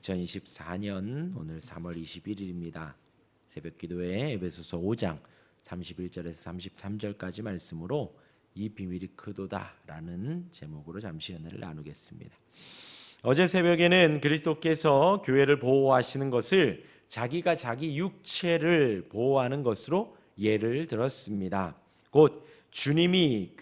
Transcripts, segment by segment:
2024년 오늘 3월 21일입니다. 새벽 기도회 에베소서 5장 31절에서 33절까지 말씀으로 이 비밀이 크도다라는 제목으로 잠시 은혜를 나누겠습니다. 어제 새벽에는 그리스도께서 교회를 보호하시는 것을 자기가 자기 육체를 보호하는 것으로 예를 들었습니다. 곧 주님이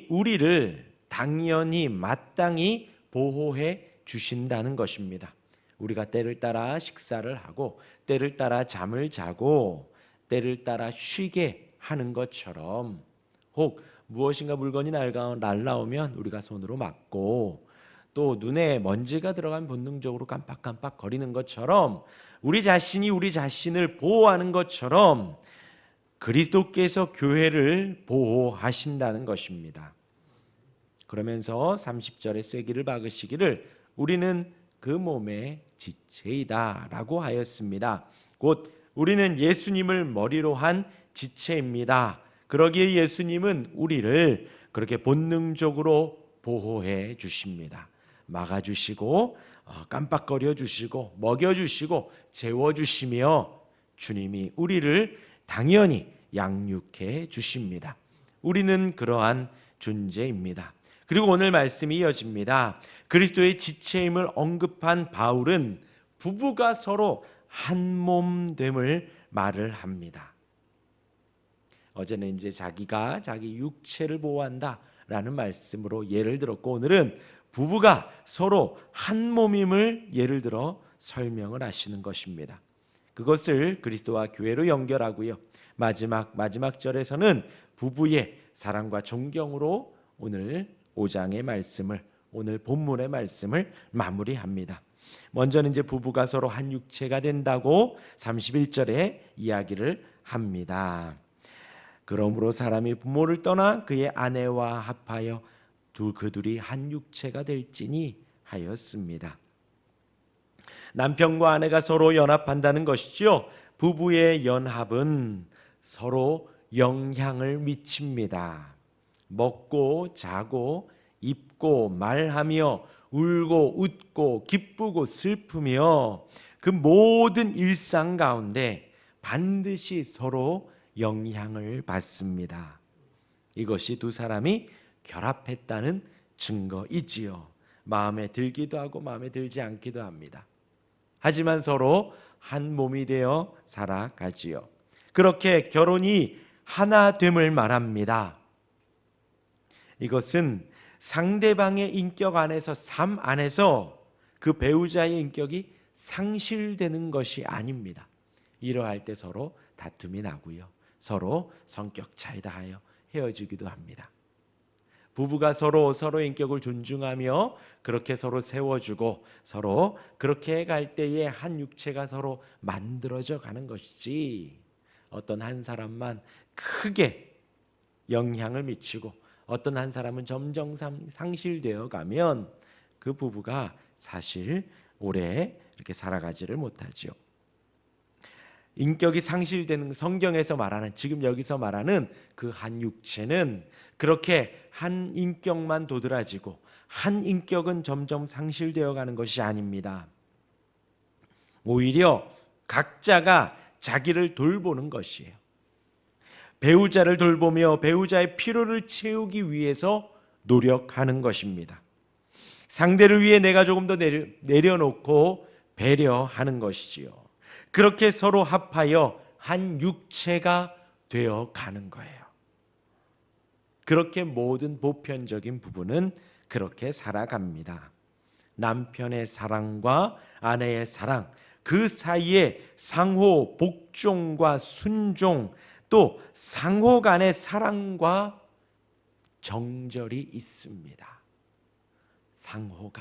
우리를 당연히 마땅히 보호해 주신다는 것입니다. 우리가 때를 따라 식사를 하고 때를 따라 잠을 자고 때를 따라 쉬게 하는 것처럼, 혹 무엇인가 물건이 날라오면 우리가 손으로 막고 또 눈에 먼지가 들어가면 본능적으로 깜빡깜빡 거리는 것처럼, 우리 자신이 우리 자신을 보호하는 것처럼 그리스도께서 교회를 보호하신다는 것입니다. 그러면서 30절에 쐐기를 박으시기를 우리는 그 몸의 지체이다 라고 하였습니다. 곧 우리는 예수님을 머리로 한 지체입니다. 그러기에 예수님은 우리를 그렇게 본능적으로 보호해 주십니다. 막아주시고 깜빡거려 주시고 먹여주시고 재워주시며 주님이 우리를 당연히 양육해 주십니다. 우리는 그러한 존재입니다. 그리고 오늘 말씀이 이어집니다. 그리스도의 지체임을 언급한 바울은 부부가 서로 한 몸됨을 말을 합니다. 어제는 이제 자기가 자기 육체를 보호한다라는 말씀으로 예를 들었고, 오늘은 부부가 서로 한 몸임을 예를 들어 설명을 하시는 것입니다. 그것을 그리스도와 교회로 연결하고요. 마지막 절에서는 부부의 사랑과 존경으로 오늘 5장의 말씀을, 오늘 본문의 말씀을 마무리합니다. 먼저는 이제 부부가 서로 한 육체가 된다고 31절에 이야기를 합니다. 그러므로 사람이 부모를 떠나 그의 아내와 합하여 그둘이 한 육체가 될지니 하였습니다. 남편과 아내가 서로 연합한다는 것이죠. 부부의 연합은 서로 영향을 미칩니다. 먹고 자고 입고 말하며 울고 웃고 기쁘고 슬프며 그 모든 일상 가운데 반드시 서로 영향을 받습니다. 이것이 두 사람이 결합했다는 증거이지요. 마음에 들기도 하고 마음에 들지 않기도 합니다. 하지만 서로 한 몸이 되어 살아가지요. 그렇게 결혼이 하나됨을 말합니다. 이것은 상대방의 인격 안에서, 삶 안에서 그 배우자의 인격이 상실되는 것이 아닙니다. 이러할 때 서로 다툼이 나고요. 서로 성격 차이다 하여 헤어지기도 합니다. 부부가 서로의 인격을 존중하며 그렇게 서로 세워주고 서로 그렇게 갈 때에 한 육체가 서로 만들어져 가는 것이지, 어떤 한 사람만 크게 영향을 미치고 어떤 한 사람은 점점 상실되어 가면 그 부부가 사실 오래 이렇게 살아가지를 못하죠. 인격이 상실되는, 성경에서 말하는, 지금 여기서 말하는 그 한 육체는 그렇게 한 인격만 도드라지고 한 인격은 점점 상실되어 가는 것이 아닙니다. 오히려 각자가 자기를 돌보는 것이에요. 배우자를 돌보며 배우자의 필요를 채우기 위해서 노력하는 것입니다. 상대를 위해 내가 조금 더 내려놓고 배려하는 것이지요. 그렇게 서로 합하여 한 육체가 되어 가는 거예요. 그렇게 모든 보편적인 부부는 그렇게 살아갑니다. 남편의 사랑과 아내의 사랑, 그 사이에 상호 복종과 순종, 또 상호 간의 사랑과 정절이 있습니다. 상호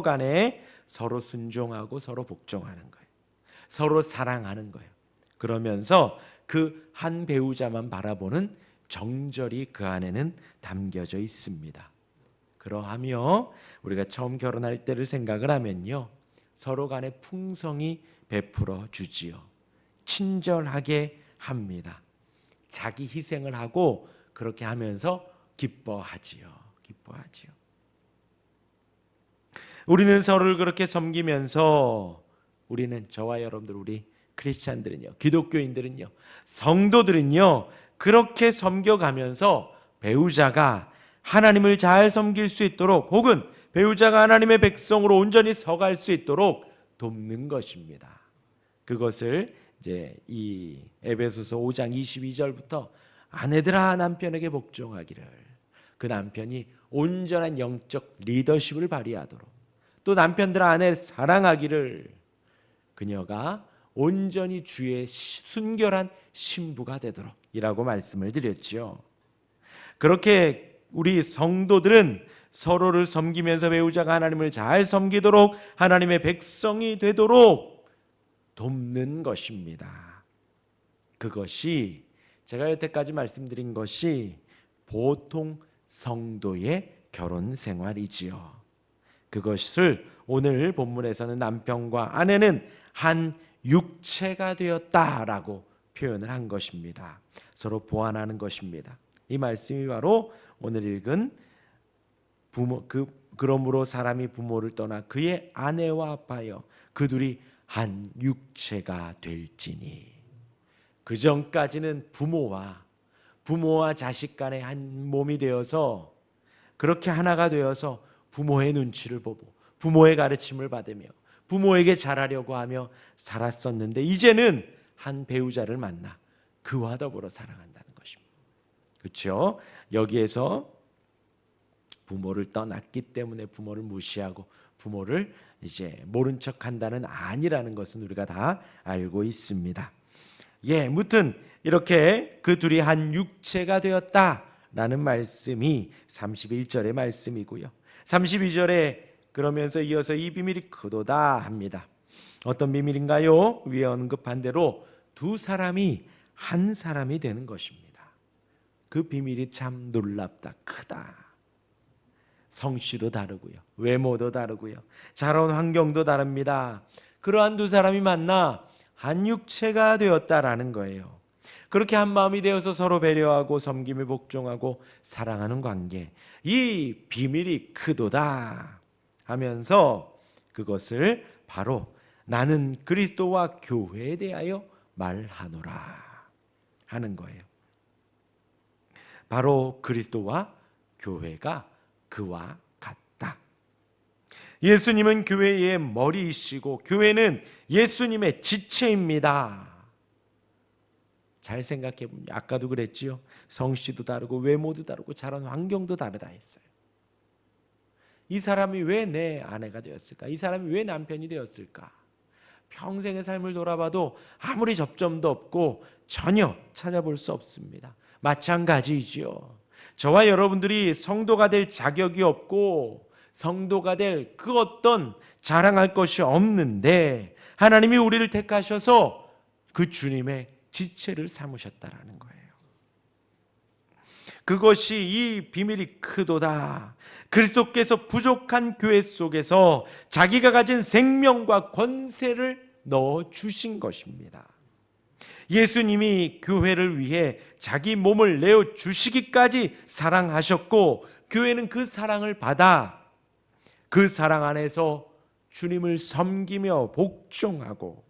간에 서로 순종하고 서로 복종하는 거예요. 서로 사랑하는 거예요. 그러면서 그 한 배우자만 바라보는 정절이 그 안에는 담겨져 있습니다. 그러하며 우리가 처음 결혼할 때를 생각을 하면요, 서로 간에 풍성이 베풀어 주지요. 친절하게 합니다. 자기 희생을 하고 그렇게 하면서 기뻐하지요. 우리는 서로를 그렇게 섬기면서 우리는, 저와 여러분들, 우리 크리스찬들은요, 기독교인들은요, 성도들은요, 그렇게 섬겨가면서 배우자가 하나님을 잘 섬길 수 있도록, 혹은 배우자가 하나님의 백성으로 온전히 서갈 수 있도록 돕는 것입니다. 그것을 이제 이 에베소서 5장 22절부터 아내들아 남편에게 복종하기를, 그 남편이 온전한 영적 리더십을 발휘하도록, 또 남편들아 아내를 사랑하기를, 그녀가 온전히 주의 순결한 신부가 되도록 이라고 말씀을 드렸지요. 그렇게 우리 성도들은 서로를 섬기면서 배우자가 하나님을 잘 섬기도록, 하나님의 백성이 되도록 돕는 것입니다. 그것이 제가 여태까지 말씀드린 것이 보통 성도의 결혼 생활이지요. 그것을 오늘 본문에서는 남편과 아내는 한 육체가 되었다라고 표현을 한 것입니다. 서로 보완하는 것입니다. 이 말씀이 바로 오늘 읽은 그러므로 사람이 부모를 떠나 그의 아내와 합하여 그 둘이 한 육체가 될지니. 그 전까지는 부모와 자식 간의 한 몸이 되어서, 그렇게 하나가 되어서 부모의 눈치를 보고 부모의 가르침을 받으며 부모에게 잘하려고 하며 살았었는데, 이제는 한 배우자를 만나 그와 더불어 사랑한다는 것입니다. 그렇죠? 여기에서 부모를 떠났기 때문에 부모를 무시하고 부모를 이제 모른 척한다는 아니라는 것은 우리가 다 알고 있습니다. 무튼 이렇게 그 둘이 한 육체가 되었다라는 말씀이 31절의 말씀이고요. 32절에 그러면서 이어서 이 비밀이 크도다 합니다. 어떤 비밀인가요? 위에 언급한 대로 두 사람이 한 사람이 되는 것입니다. 그 비밀이 참 놀랍다, 크다. 성씨도 다르고요, 외모도 다르고요, 자라온 환경도 다릅니다. 그러한 두 사람이 만나 한 육체가 되었다라는 거예요. 그렇게 한 마음이 되어서 서로 배려하고 섬김에 복종하고 사랑하는 관계, 이 비밀이 크도다 하면서 그것을 바로 나는 그리스도와 교회에 대하여 말하노라 하는 거예요. 바로 그리스도와 교회가 그와 같다. 예수님은 교회의 머리이시고 교회는 예수님의 지체입니다. 잘 생각해 보면 아까도 그랬지요. 성씨도 다르고 외모도 다르고 자란 환경도 다르다 했어요. 이 사람이 왜 내 아내가 되었을까? 이 사람이 왜 남편이 되었을까? 평생의 삶을 돌아봐도 아무리 접점도 없고 전혀 찾아볼 수 없습니다. 마찬가지이지요. 저와 여러분들이 성도가 될 자격이 없고 성도가 될 그 어떤 자랑할 것이 없는데 하나님이 우리를 택하셔서 그 주님의 지체를 삼으셨다라는 거예요. 그것이 이 비밀이 크도다. 그리스도께서 부족한 교회 속에서 자기가 가진 생명과 권세를 넣어 주신 것입니다. 예수님이 교회를 위해 자기 몸을 내어 주시기까지 사랑하셨고 교회는 그 사랑을 받아 그 사랑 안에서 주님을 섬기며 복종하고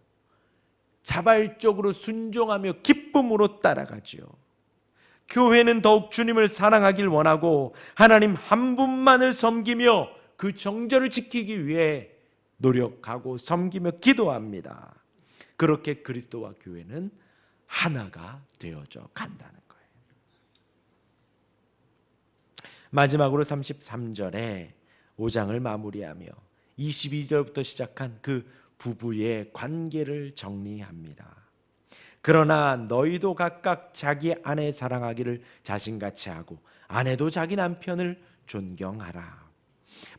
자발적으로 순종하며 기쁨으로 따라가지요. 교회는 더욱 주님을 사랑하길 원하고 하나님 한 분만을 섬기며 그 정절을 지키기 위해 노력하고 섬기며 기도합니다. 그렇게 그리스도와 교회는 하나가 되어져 간다는 거예요. 마지막으로 33절에 5장을 마무리하며 22절부터 시작한 그 부부의 관계를 정리합니다. 그러나 너희도 각각 자기 아내 사랑하기를 자신같이 하고 아내도 자기 남편을 존경하라.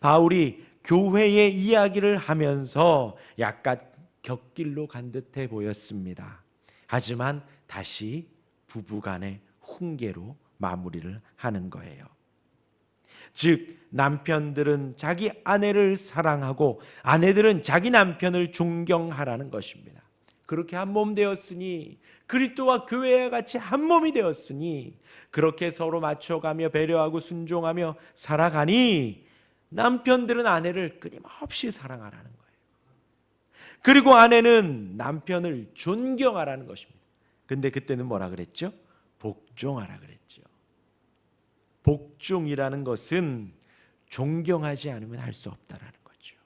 바울이 교회의 이야기를 하면서 약간 곁길로 간 듯해 보였습니다. 하지만 다시 부부간의 훈계로 마무리를 하는 거예요. 즉 남편들은 자기 아내를 사랑하고 아내들은 자기 남편을 존경하라는 것입니다. 그렇게 한 몸 되었으니 그리스도와 교회와 같이 한 몸이 되었으니 그렇게 서로 맞춰가며 배려하고 순종하며 살아가니 남편들은 아내를 끊임없이 사랑하라는 거예요. 그리고 아내는 남편을 존경하라는 것입니다. 근데 그때는 뭐라 그랬죠? 복종하라 그랬죠. 복종이라는 것은 존경하지 않으면 할 수 없다라는 거죠.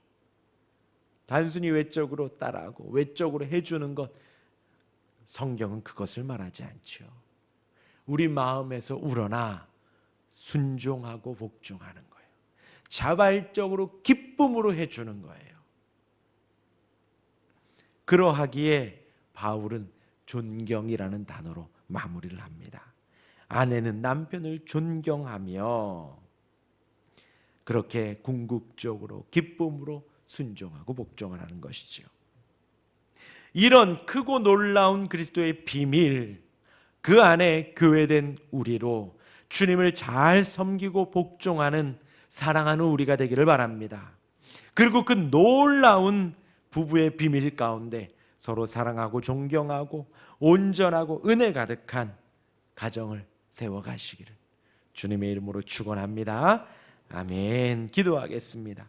단순히 외적으로 따라하고 외적으로 해주는 것, 성경은 그것을 말하지 않죠. 우리 마음에서 우러나 순종하고 복종하는 거예요. 자발적으로 기쁨으로 해주는 거예요. 그러하기에 바울은 존경이라는 단어로 마무리를 합니다. 아내는 남편을 존경하며 그렇게 궁극적으로 기쁨으로 순종하고 복종을 하는 것이지요. 이런 크고 놀라운 그리스도의 비밀, 그 안에 교회된 우리로 주님을 잘 섬기고 복종하는 사랑하는 우리가 되기를 바랍니다. 그리고 그 놀라운 부부의 비밀 가운데 서로 사랑하고 존경하고 온전하고 은혜 가득한 가정을 세워가시기를 주님의 이름으로 축원합니다. 아멘. 기도하겠습니다.